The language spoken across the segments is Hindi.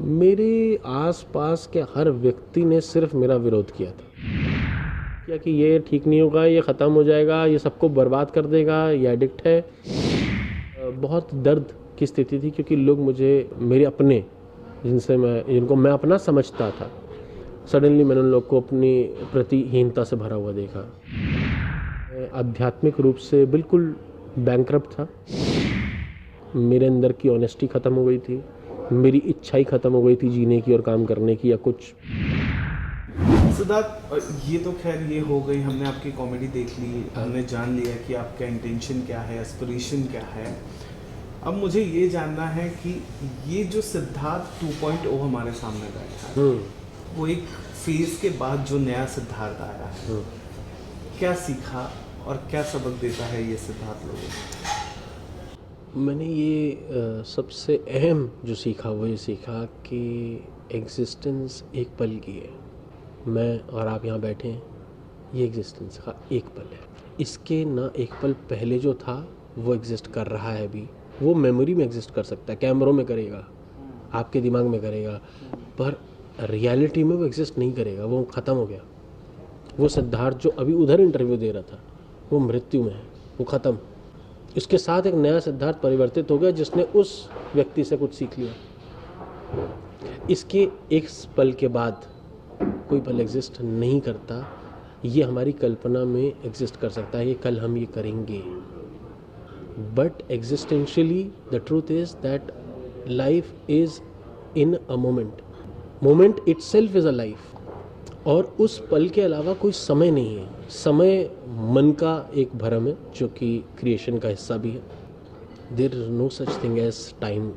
मेरे आसपास के हर व्यक्ति ने सिर्फ मेरा विरोध किया था कि ये ठीक नहीं होगा, ये ख़त्म हो जाएगा, ये सबको बर्बाद कर देगा, ये एडिक्ट है। बहुत दर्द की स्थिति थी क्योंकि लोग मुझे मेरे अपने जिनको मैं अपना समझता था, सडनली मैंने उन लोग को अपनी प्रतिहीनता से भरा हुआ देखा। मैं आध्यात्मिक रूप से बिल्कुल बैंकरप्ट था। मेरे अंदर की ऑनेस्टी ख़त्म हो गई थी, मेरी इच्छा ही ख़त्म हो गई थी जीने की और काम करने की या कुछ। सिद्धार्थ, ये तो खैर ये हो गई, हमने आपकी कॉमेडी देख ली, हमने जान लिया कि आपका इंटेंशन क्या है, एस्पिरेशन क्या है। अब मुझे ये जानना है कि ये जो सिद्धार्थ 2.0 हमारे सामने बैठा है, वो एक फेज के बाद जो नया सिद्धार्थ आया है, क्या सीखा और क्या सबक देता है ये सिद्धार्थ लोगों को? मैंने ये सबसे अहम जो सीखा वो ये सीखा कि एग्जिस्टेंस एक पल की है। मैं और आप यहाँ बैठे हैं, ये एग्जिस्टेंस का एक पल है। इसके ना एक पल पहले जो था वो एग्जिस्ट कर रहा है अभी, वो मेमोरी में एग्जिस्ट कर सकता है, कैमरों में करेगा, आपके दिमाग में करेगा, पर रियलिटी में वो एग्जिस्ट नहीं करेगा, वो ख़त्म हो गया। वो सिद्धार्थ जो अभी उधर इंटरव्यू दे रहा था वो मृत्यु में है, वो ख़त्म। इसके साथ एक नया सिद्धार्थ परिवर्तित हो गया जिसने उस व्यक्ति से कुछ सीख लिया। इसके एक पल के बाद कोई पल एग्जिस्ट नहीं करता, ये हमारी कल्पना में एग्जिस्ट कर सकता है कि कल हम ये करेंगे, but existentially the truth is that life is in a moment itself is a life. और उस पल के अलावा कोई समय नहीं है। समय मन का एक भ्रम है जो कि क्रिएशन का हिस्सा भी है। There is no such thing as time.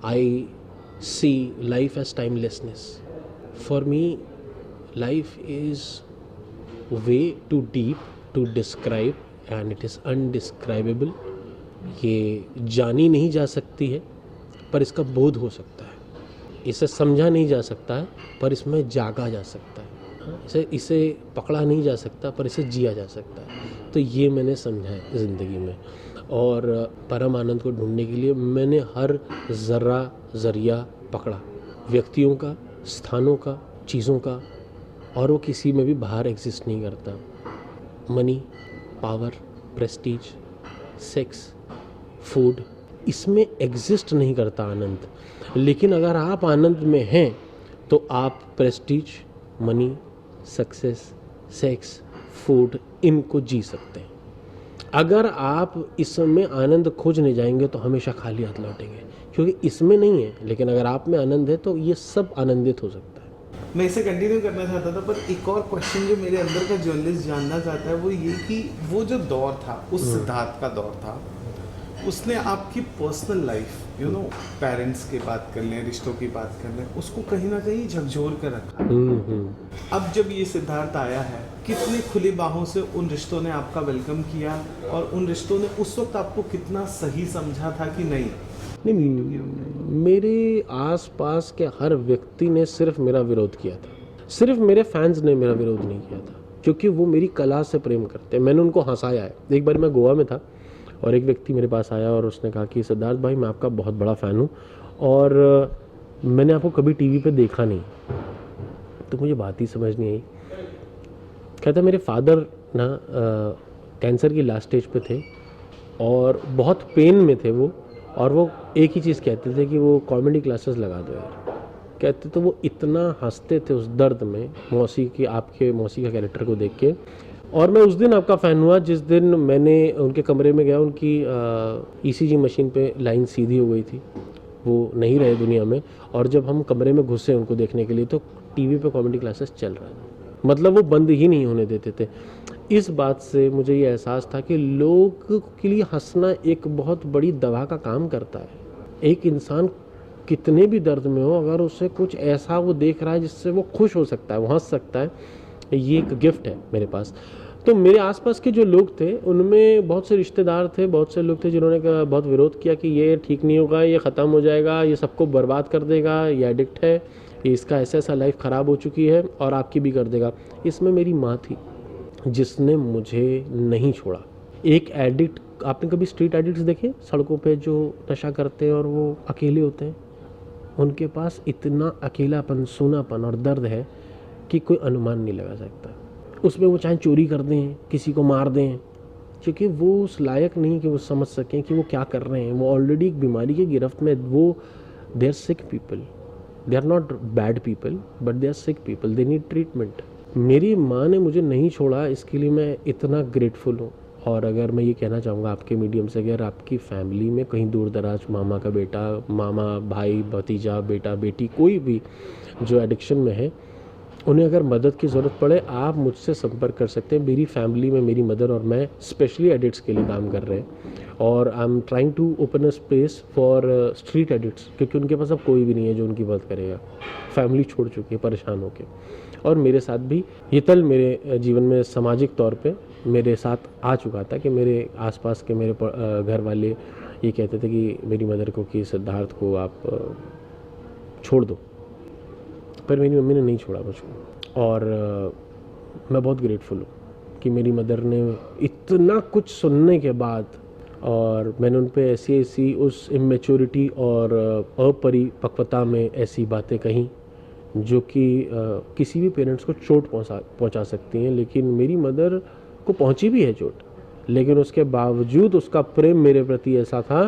I see life as timelessness. For me life is way too deep to describe and it is undescribable. ये जानी नहीं जा सकती है पर इसका बोध हो सकता है। इसे समझा नहीं जा सकता है पर इसमें जागा जा सकता है। इसे पकड़ा नहीं जा सकता पर इसे जिया जा सकता है। तो ये मैंने समझा है ज़िंदगी में, और परम आनंद को ढूंढने के लिए मैंने हर ज़रिया पकड़ा, व्यक्तियों का, स्थानों का, चीज़ों का, और वो किसी में भी बाहर एग्जिस्ट नहीं करता। Money, power, Prestige, sex, food, इसमें एग्जिस्ट नहीं करता आनंद। लेकिन अगर आप आनंद में हैं तो आप Prestige, money, success, sex, food, इनको जी सकते हैं। अगर आप इसमें आनंद खोजने जाएंगे तो हमेशा खाली हाथ लौटेंगे, क्योंकि इसमें नहीं है। लेकिन अगर आप में आनंद है तो ये सब आनंदित हो सकता है। मैं इसे कंटिन्यू करना चाहता था, पर एक और क्वेश्चन जो मेरे अंदर का जर्नलिस्ट जानना चाहता है वो ये कि वो जो दौर था, उस सिद्धार्थ का दौर था, उसने आपकी पर्सनल लाइफ, पेरेंट्स की बात कर लें, रिश्तों की बात कर लें, उसको कहीं ना कहीं झकझोर कर रखा। अब जब ये सिद्धार्थ आया है, कितनी खुली बाहों से उन रिश्तों ने आपका वेलकम किया, और उन रिश्तों ने उस वक्त आपको कितना सही समझा था कि नहीं? मेरे आसपास के हर व्यक्ति ने सिर्फ मेरा विरोध किया था। सिर्फ मेरे फैंस ने मेरा विरोध नहीं किया था, क्योंकि वो मेरी कला से प्रेम करते हैं। मैंने उनको हंसाया है। एक बार मैं गोवा में था और एक व्यक्ति मेरे पास आया और उसने कहा कि सिद्धार्थ भाई, मैं आपका बहुत बड़ा फ़ैन हूँ और मैंने आपको कभी टीवी पे देखा नहीं। तो मुझे बात ही समझ नहीं आई। कहता मेरे फादर ना कैंसर की लास्ट स्टेज पे थे और बहुत पेन में थे वो, और वो एक ही चीज़ कहते थे कि वो कॉमेडी क्लासेस लगा दो यार। कहते तो वो इतना हंसते थे उस दर्द में, आपके मौसी का कैरेक्टर को देख के। और मैं उस दिन आपका फ़ैन हुआ जिस दिन मैंने उनके कमरे में गया। उनकी ईसीजी मशीन पे लाइन सीधी हो गई थी, वो नहीं रहे दुनिया में। और जब हम कमरे में घुसे उनको देखने के लिए तो टीवी पे कॉमेडी क्लासेस चल रहा था। मतलब वो बंद ही नहीं होने देते थे। इस बात से मुझे ये एहसास था कि लोग के लिए हंसना एक बहुत बड़ी दवा का काम करता है। एक इंसान कितने भी दर्द में हो, अगर उसे कुछ ऐसा वो देख रहा है जिससे वो खुश हो सकता है, वो हंस सकता है, ये एक गिफ्ट है मेरे पास। तो मेरे आसपास के जो लोग थे उनमें बहुत से रिश्तेदार थे, बहुत से लोग थे जिन्होंने बहुत विरोध किया कि ये ठीक नहीं होगा, ये ख़त्म हो जाएगा, ये सबको बर्बाद कर देगा, ये एडिक्ट है, इसका ऐसा लाइफ ख़राब हो चुकी है और आपकी भी कर देगा। इसमें मेरी माँ थी जिसने मुझे नहीं छोड़ा। एक एडिक्ट, आपने कभी स्ट्रीट एडिक्ट्स देखे सड़कों पे जो नशा करते हैं और वो अकेले होते हैं? उनके पास इतना अकेलापन, सूनापन और दर्द है कि कोई अनुमान नहीं लगा सकता। उसमें वो चाहे चोरी कर दें, किसी को मार दें, क्योंकि वो उस लायक नहीं कि वो समझ सकें कि वो क्या कर रहे हैं। वो ऑलरेडी एक बीमारी की गिरफ्त में, वो they are sick people, they are not bad people but they are sick people, they need treatment. मेरी माँ ने मुझे नहीं छोड़ा, इसके लिए मैं इतना ग्रेटफुल हूँ। और अगर मैं ये कहना चाहूँगा आपके मीडियम से, अगर आपकी फैमिली में कहीं दूर दराज मामा का बेटा, मामा, भाई, भतीजा, बेटा, बेटी, कोई भी जो एडिक्शन में है, उन्हें अगर मदद की ज़रूरत पड़े, आप मुझसे संपर्क कर सकते हैं। मेरी फैमिली में मेरी मदर और मैं स्पेशली एडिक्ट्स के लिए काम कर रहे हैं, और I am trying to open a space for street addicts, क्योंकि उनके पास अब कोई भी नहीं है जो उनकी मदद करेगा। फैमिली छोड़ चुकी है परेशान होकर, और मेरे साथ भी ये तल मेरे जीवन में सामाजिक तौर पे मेरे साथ आ चुका था कि मेरे आसपास के मेरे घर वाले ये कहते थे कि मेरी मदर को, कि सिद्धार्थ को आप छोड़ दो, पर मेरी मम्मी ने नहीं छोड़ा मुझको। और मैं बहुत ग्रेटफुल हूँ कि मेरी मदर ने इतना कुछ सुनने के बाद, और मैंने उन पे ऐसी ऐसी उस इमेच्योरिटी और अपरिपक्वता में ऐसी बातें कहीं जो कि किसी भी पेरेंट्स को चोट पहुंचा सकती हैं। लेकिन मेरी मदर को पहुंची भी है चोट, लेकिन उसके बावजूद उसका प्रेम मेरे प्रति ऐसा था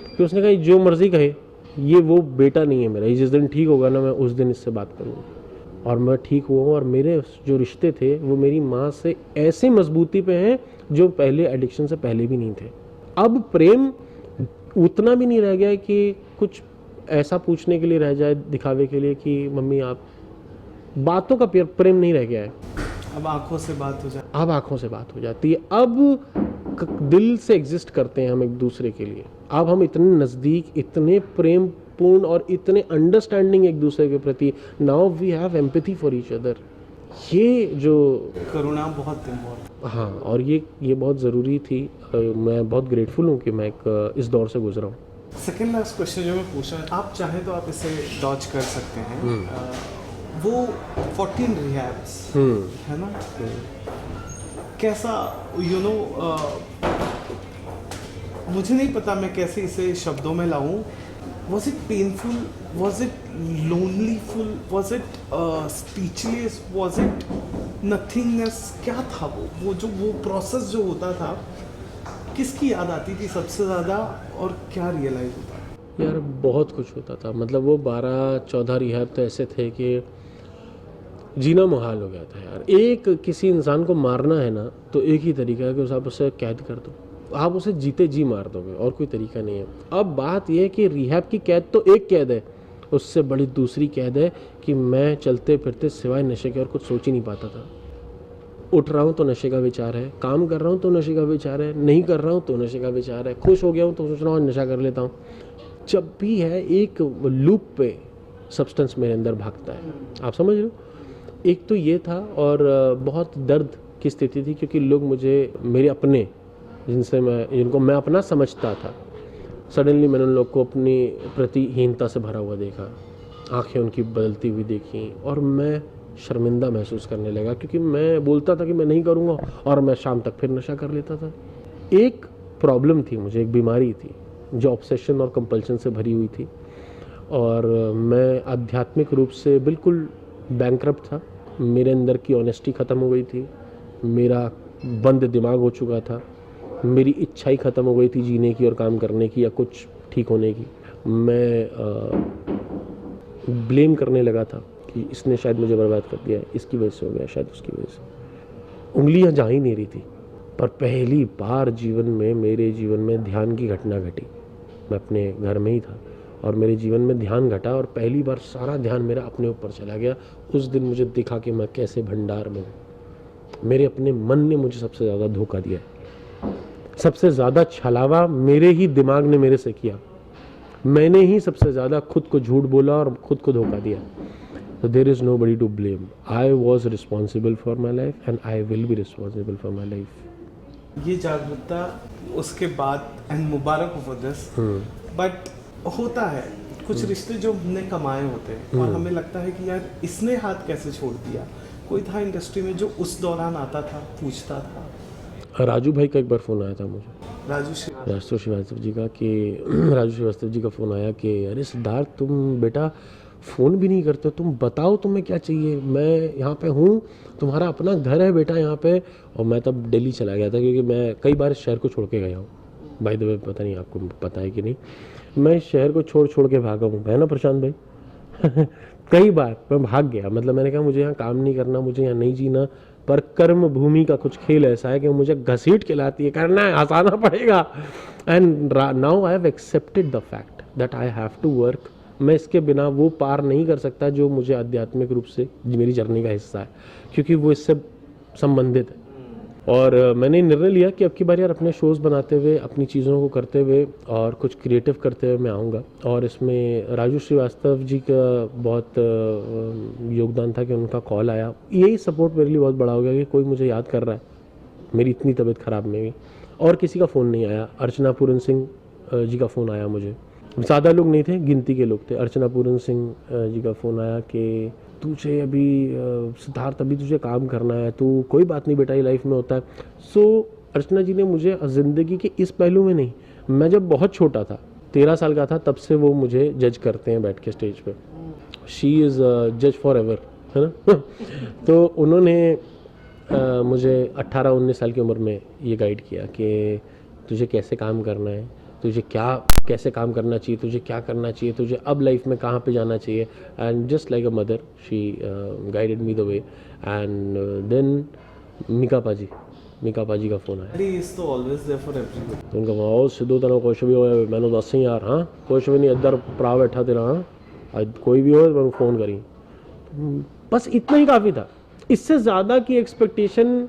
कि उसने कहा जो मर्ज़ी कहे, ये वो बेटा नहीं है मेरा, ये जिस दिन ठीक होगा ना, मैं उस दिन इससे बात करूँगा। और मैं ठीक हुआ हूँ, और मेरे जो रिश्ते थे वो मेरी माँ से ऐसे मजबूती पे हैं जो पहले एडिक्शन से पहले भी नहीं थे। अब प्रेम उतना भी नहीं रह गया है कि कुछ ऐसा पूछने के लिए रह जाए, दिखावे के लिए कि मम्मी आप, बातों का प्रेम नहीं रह गया है। अब आंखों से बात हो जाती, अब आंखों से बात हो जाती है, अब दिल से एग्जिस्ट करते हैं हम एक दूसरे के लिए। अब हम इतने नज़दीक, इतने प्रेम पूर्ण और इतने अंडरस्टैंडिंग एक दूसरे के प्रति। Now we have empathy for each other. ये जो करुणा बहुत इम्पोर्टेंट। हाँ, और ये बहुत ज़रूरी थी। मैं बहुत ग्रेटफुल हूँ कि मैं इस दौर से गुजरा हूँ। सेकेंड लास्ट क्वेश्चन जो मैं पूछ रहा हूँ, आप चाहें तो आप इसे डॉज कर सकते हैं। वो 14 रिहैब्स है ना, कैसा मुझे नहीं पता मैं कैसे इसे शब्दों में लाऊं। Was it painful, was it lonelyful, was it speechless, was it nothingness, क्या था वो जो वो प्रोसेस जो होता था, किसकी याद आती थी सबसे ज़्यादा, और क्या रियलाइज होता? यार बहुत कुछ होता था। मतलब वो 12-14 रिहैब तो ऐसे थे कि जीना मुहाल हो गया था यार। एक किसी इंसान को मारना है ना, तो एक ही तरीका है कि आप उसे कैद कर दो, आप उसे जीते जी मार दोगे, और कोई तरीका नहीं है। अब बात यह है कि रिहैब की कैद तो एक कैद है, उससे बड़ी दूसरी कैद है कि मैं चलते फिरते सिवाय नशे के और कुछ सोच ही नहीं पाता था। उठ रहा हूँ तो नशे का विचार है, काम कर रहा हूँ तो नशे का विचार है, नहीं कर रहा हूँ तो नशे का विचार है, खुश हो गया हूँ तो सोच रहा हूँ नशा कर लेता हूँ। जब भी है एक लूप पे सब्सटेंस मेरे अंदर भागता है, आप समझ रहे हो। एक तो ये था, और बहुत दर्द की स्थिति थी, क्योंकि लोग मुझे, मेरे अपने जिनको मैं अपना समझता था, सडनली मैंने उन लोग को अपनी प्रतिहीनता से भरा हुआ देखा, आंखें उनकी बदलती हुई देखी, और मैं शर्मिंदा महसूस करने लगा, क्योंकि मैं बोलता था कि मैं नहीं करूँगा, और मैं शाम तक फिर नशा कर लेता था। एक प्रॉब्लम थी मुझे, एक बीमारी थी जो ऑब्सेशन और कंपल्शन से भरी हुई थी, और मैं आध्यात्मिक रूप से बिल्कुल बैंकरप्ट था। मेरे अंदर की ऑनेस्टी ख़त्म हो गई थी, मेरा बंद दिमाग हो चुका था, मेरी इच्छा ही ख़त्म हो गई थी जीने की और काम करने की या कुछ ठीक होने की। मैं ब्लेम करने लगा था कि इसने शायद मुझे बर्बाद कर दिया है, इसकी वजह से हो गया, शायद उसकी वजह से। उंगलियां जा ही नहीं रही थी। पर पहली बार मेरे जीवन में ध्यान की घटना घटी। मैं अपने घर में ही था और मेरे जीवन में ध्यान घटा, और पहली बार सारा ध्यान मेरा अपने ऊपर चला गया। उस दिन मुझे दिखा कि मैं कैसे भंडार में हूँ। मेरे अपने मन ने मुझे सबसे ज़्यादा धोखा दिया, सबसे ज़्यादा छलावा मेरे ही दिमाग ने मेरे से किया। मैंने ही सबसे ज़्यादा खुद को झूठ बोला और खुद को धोखा दिया। So there is nobody to blame. I was responsible for my life and I will be responsible for my life. ये जागरूकता उसके बाद, एंड मुबारक हो फॉर दिस, बट होता है कुछ रिश्ते जो हमने कमाए होते हैं और हमें लगता है कि यार इसने हाथ कैसे छोड़ दिया। कोई था इंडस्ट्री में जो उस दौरान आता था, पूछता था? राजू भाई का एक बार फ़ोन आया था मुझे, राजू श्रीवास्तव जी का कि राजू श्रीवास्तव जी का फ़ोन आया कि अरे सिद्धार्थ तुम बेटा फ़ोन भी नहीं करते, तुम बताओ तुम्हें क्या चाहिए, मैं यहाँ पे हूँ, तुम्हारा अपना घर है बेटा यहाँ पे। और मैं तब दिल्ली चला गया था क्योंकि मैं कई बार इस शहर को छोड़ के गया हूँ। भाई द वे पता नहीं आपको पता है कि नहीं, मैं इस शहर को छोड़ के भागा हूँ, है ना प्रशांत भाई। कई बार मैं भाग गया, मतलब मैंने कहा मुझे यहाँ काम नहीं करना, मुझे यहाँ नहीं जीना, पर कर्म भूमि का कुछ खेल ऐसा है कि मुझे घसीट के लाती है, करना है, हंसाना पड़ेगा। And now I have accepted the fact that I have to work. मैं इसके बिना वो पार नहीं कर सकता जो मुझे आध्यात्मिक रूप से मेरी जर्नी का हिस्सा है, क्योंकि वो इससे संबंधित है। और मैंने निर्णय लिया कि अब की बार यार अपने शोज़ बनाते हुए, अपनी चीज़ों को करते हुए और कुछ क्रिएटिव करते हुए मैं आऊँगा। और इसमें राजू श्रीवास्तव जी का बहुत योगदान था कि उनका कॉल आया। यही सपोर्ट मेरे लिए बहुत बड़ा हो गया कि कोई मुझे याद कर रहा है मेरी इतनी तबीयत ख़राब में भी। और किसी का फ़ोन नहीं आया। अर्चना पूरन सिंह जी का फ़ोन आया मुझे, ज़्यादा लोग नहीं थे, गिनती के लोग थे। अर्चना पूरन सिंह जी का फ़ोन आया कि तुझे अभी सिद्धार्थ अभी तुझे काम करना है, तो कोई बात नहीं बेटा, ये लाइफ में होता है। सो अर्चना जी ने मुझे ज़िंदगी के इस पहलू में नहीं, मैं जब बहुत छोटा था 13 साल का था तब से वो मुझे जज करते हैं बैठ के स्टेज पे। शी इज़ जज फॉर एवर, है ना। तो उन्होंने मुझे 18-19 साल की उम्र में ये गाइड किया कि तुझे कैसे काम करना है, तुझे कैसे काम करना चाहिए, तुझे क्या करना चाहिए, तुझे अब लाइफ में कहाँ पे जाना चाहिए। And just like a mother she guided me the way. And then Mika paaji का फ़ोन आया। तो उनका वो सिद्धू तेना कुछ भी हो मैंने दस यार, हाँ कुछ भी नहीं, इधर भरा बैठा तेरा, हाँ कोई भी हो मैं फ़ोन करी। बस इतना ही काफ़ी था, इससे ज़्यादा की एक्सपेक्टेशन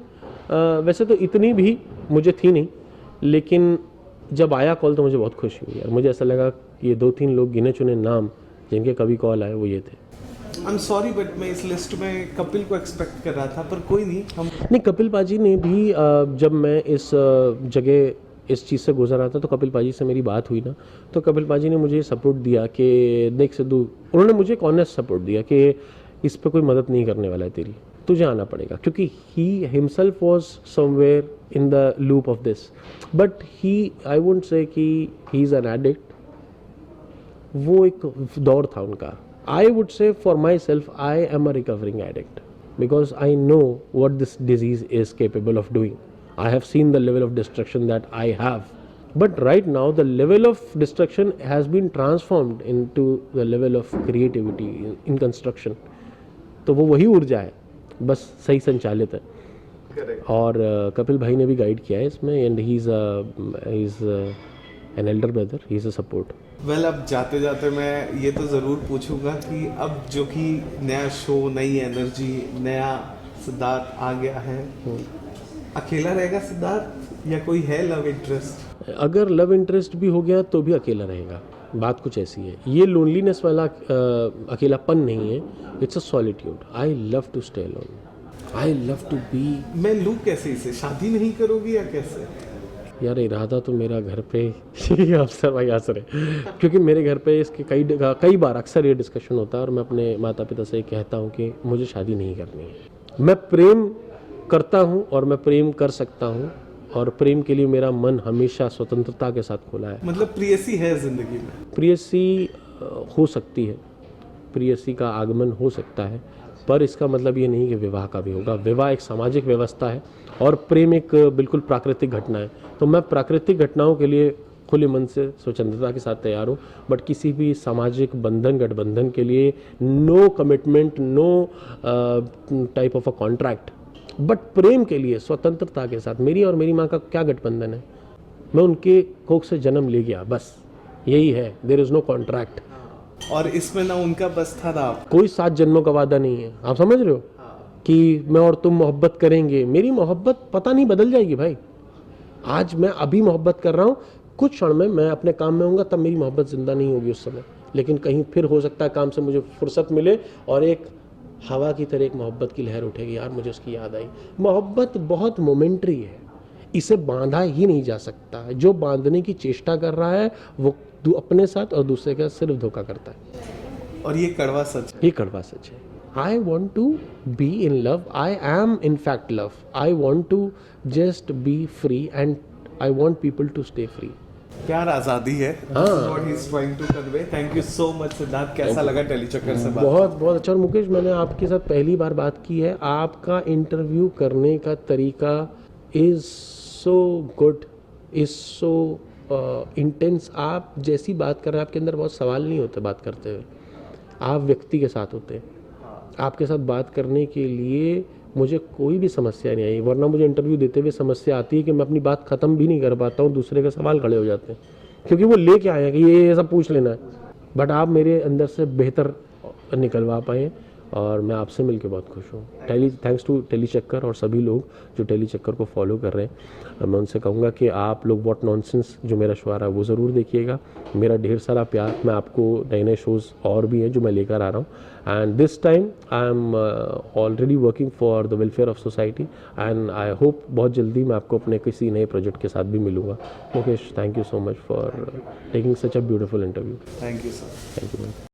वैसे तो इतनी भी मुझे थी नहीं, लेकिन जब आया कॉल तो मुझे बहुत खुशी हुई यार। मुझे ऐसा लगा कि ये 2-3 लोग गिने चुने नाम जिनके कभी कॉल आए वो ये थे। आई एम सॉरी बट मैं इस लिस्ट में कपिल को एक्सपेक्ट कर रहा था, पर कोई नहीं। नहीं, कपिल पाजी ने भी जब मैं इस जगह इस चीज़ से गुजर रहा था तो कपिल पाजी से मेरी बात हुई ना, तो कपिल पाजी ने मुझे सपोर्ट दिया कि देख सिद्धू, उन्होंने मुझे एक ऑनेस्ट सपोर्ट दिया कि इस पर कोई मदद नहीं करने वाला है तेरी, तुझे आना पड़ेगा, क्योंकि he himself was somewhere in the loop of this. But he, I wouldn't say कि ही इज़ एन एडिक्ट, वो एक दौर था उनका। I would say for my self I am a recovering addict because I know what this disease is capable of doing. I have seen the level of destruction that I have. But right now, the level of destruction has been transformed into the level of creativity in construction. तो वो वही ऊर्जा है, बस सही संचालित है। Correct. और कपिल भाई ने भी गाइड किया है इसमें, and he is an elder brother, he is a support. Well, अब जाते जाते मैं ये तो ज़रूर पूछूंगा कि अब जो कि नया शो, नई एनर्जी, नया सिद्धार्थ आ गया है, अकेला रहेगा सिद्धार्थ या कोई है लव इंटरेस्ट? अगर लव इंटरेस्ट भी हो गया तो भी अकेला रहेगा। बात कुछ ऐसी है, ये लोनलीनेस वाला अकेलापन नहीं है, it's a solitude. I love to stay alone, I love to be. मैं लूँ कैसे इसे? शादी नहीं करोगी या कैसे? यार इरादा तो मेरा घर पे अफसर भाई आसर है, क्योंकि मेरे घर पे इसके कई बार अक्सर ये डिस्कशन होता है और मैं अपने माता पिता से कहता हूँ कि मुझे शादी नहीं करनी है। मैं प्रेम करता हूँ और मैं प्रेम कर सकता हूँ, और प्रेम के लिए मेरा मन हमेशा स्वतंत्रता के साथ खुला है। मतलब प्रेयसी है जिंदगी में? प्रेयसी हो सकती है, प्रेयसी का आगमन हो सकता है, पर इसका मतलब ये नहीं कि विवाह का भी होगा। विवाह एक सामाजिक व्यवस्था है और प्रेम एक बिल्कुल प्राकृतिक घटना है। तो मैं प्राकृतिक घटनाओं के लिए खुले मन से स्वतंत्रता के साथ तैयार हूँ, बट किसी भी सामाजिक बंधन गठबंधन के लिए no commitment, no type of a contract. But प्रेम के लिए स्वतंत्रता के साथ। मेरी और मेरी माँ का क्या गठबंधन है? मैं उनके कोख से जन्म ले गया, बस यही है। There is no contract. और इसमें ना उनका बस था ना आप, कोई 7 जन्मों का वादा नहीं है। आप समझ रहे हो कि मैं और तुम मोहब्बत करेंगे? मेरी मोहब्बत पता नहीं बदल जाएगी भाई। आज मैं अभी मोहब्बत कर रहा हूँ, कुछ क्षण में मैं अपने काम में होऊंगा, तब मेरी मोहब्बत जिंदा नहीं होगी उस समय। लेकिन कहीं फिर हो सकता है काम से मुझे फुर्सत मिले और एक हवा की तरह एक मोहब्बत की लहर उठेगी, यार मुझे उसकी याद आई। मोहब्बत बहुत मोमेंट्री है, इसे बांधा ही नहीं जा सकता। जो बांधने की चेष्टा कर रहा है वो अपने साथ और दूसरे के साथ सिर्फ धोखा करता है। और ये कड़वा सच है। ये कड़वा सच है। I want to be in love, I am in fact love. I want to just be free and I want people to stay free. प्यार आज़ादी है, what he is trying to convey. Thank you so much Siddharth, कैसा लगा टेलीचक्कर से बात? बहुत बहुत अच्छा। और मुकेश, मैंने आपके साथ पहली बार बात की है, आपका इंटरव्यू करने का तरीका is so good, is so intense. आप जैसी बात कर रहे हैं, आपके अंदर बहुत सवाल नहीं होते बात करते हुए, आप व्यक्ति के साथ होते हैं। आपके साथ बात करने के लिए मुझे कोई भी समस्या नहीं आई, वरना मुझे इंटरव्यू देते हुए समस्या आती है कि मैं अपनी बात ख़त्म भी नहीं कर पाता हूँ, दूसरे के सवाल खड़े हो जाते हैं क्योंकि वो लेके आए हैं कि ये सब पूछ लेना है। बट आप मेरे अंदर से बेहतर निकलवा पाए और मैं आपसे मिलकर बहुत खुश हूँ। थैंक्स टू टेलीचक्कर और सभी लोग जो टेलीचक्कर को फॉलो कर रहे हैं। मैं उनसे कहूँगा कि आप लोग व्हाट नॉनसेंस जो मेरा शो आ रहा है वो ज़रूर देखिएगा। मेरा ढेर सारा प्यार, मैं आपको नए नए शोज़ और भी हैं जो मैं लेकर आ रहा हूँ। And this time I am already working for the welfare of society and I hope बहुत जल्दी मैं आपको अपने किसी नए प्रोजेक्ट के साथ भी मिलूँगा। Mukesh, thank you so much for taking such a beautiful interview. Thank you sir. Thank you ma'am.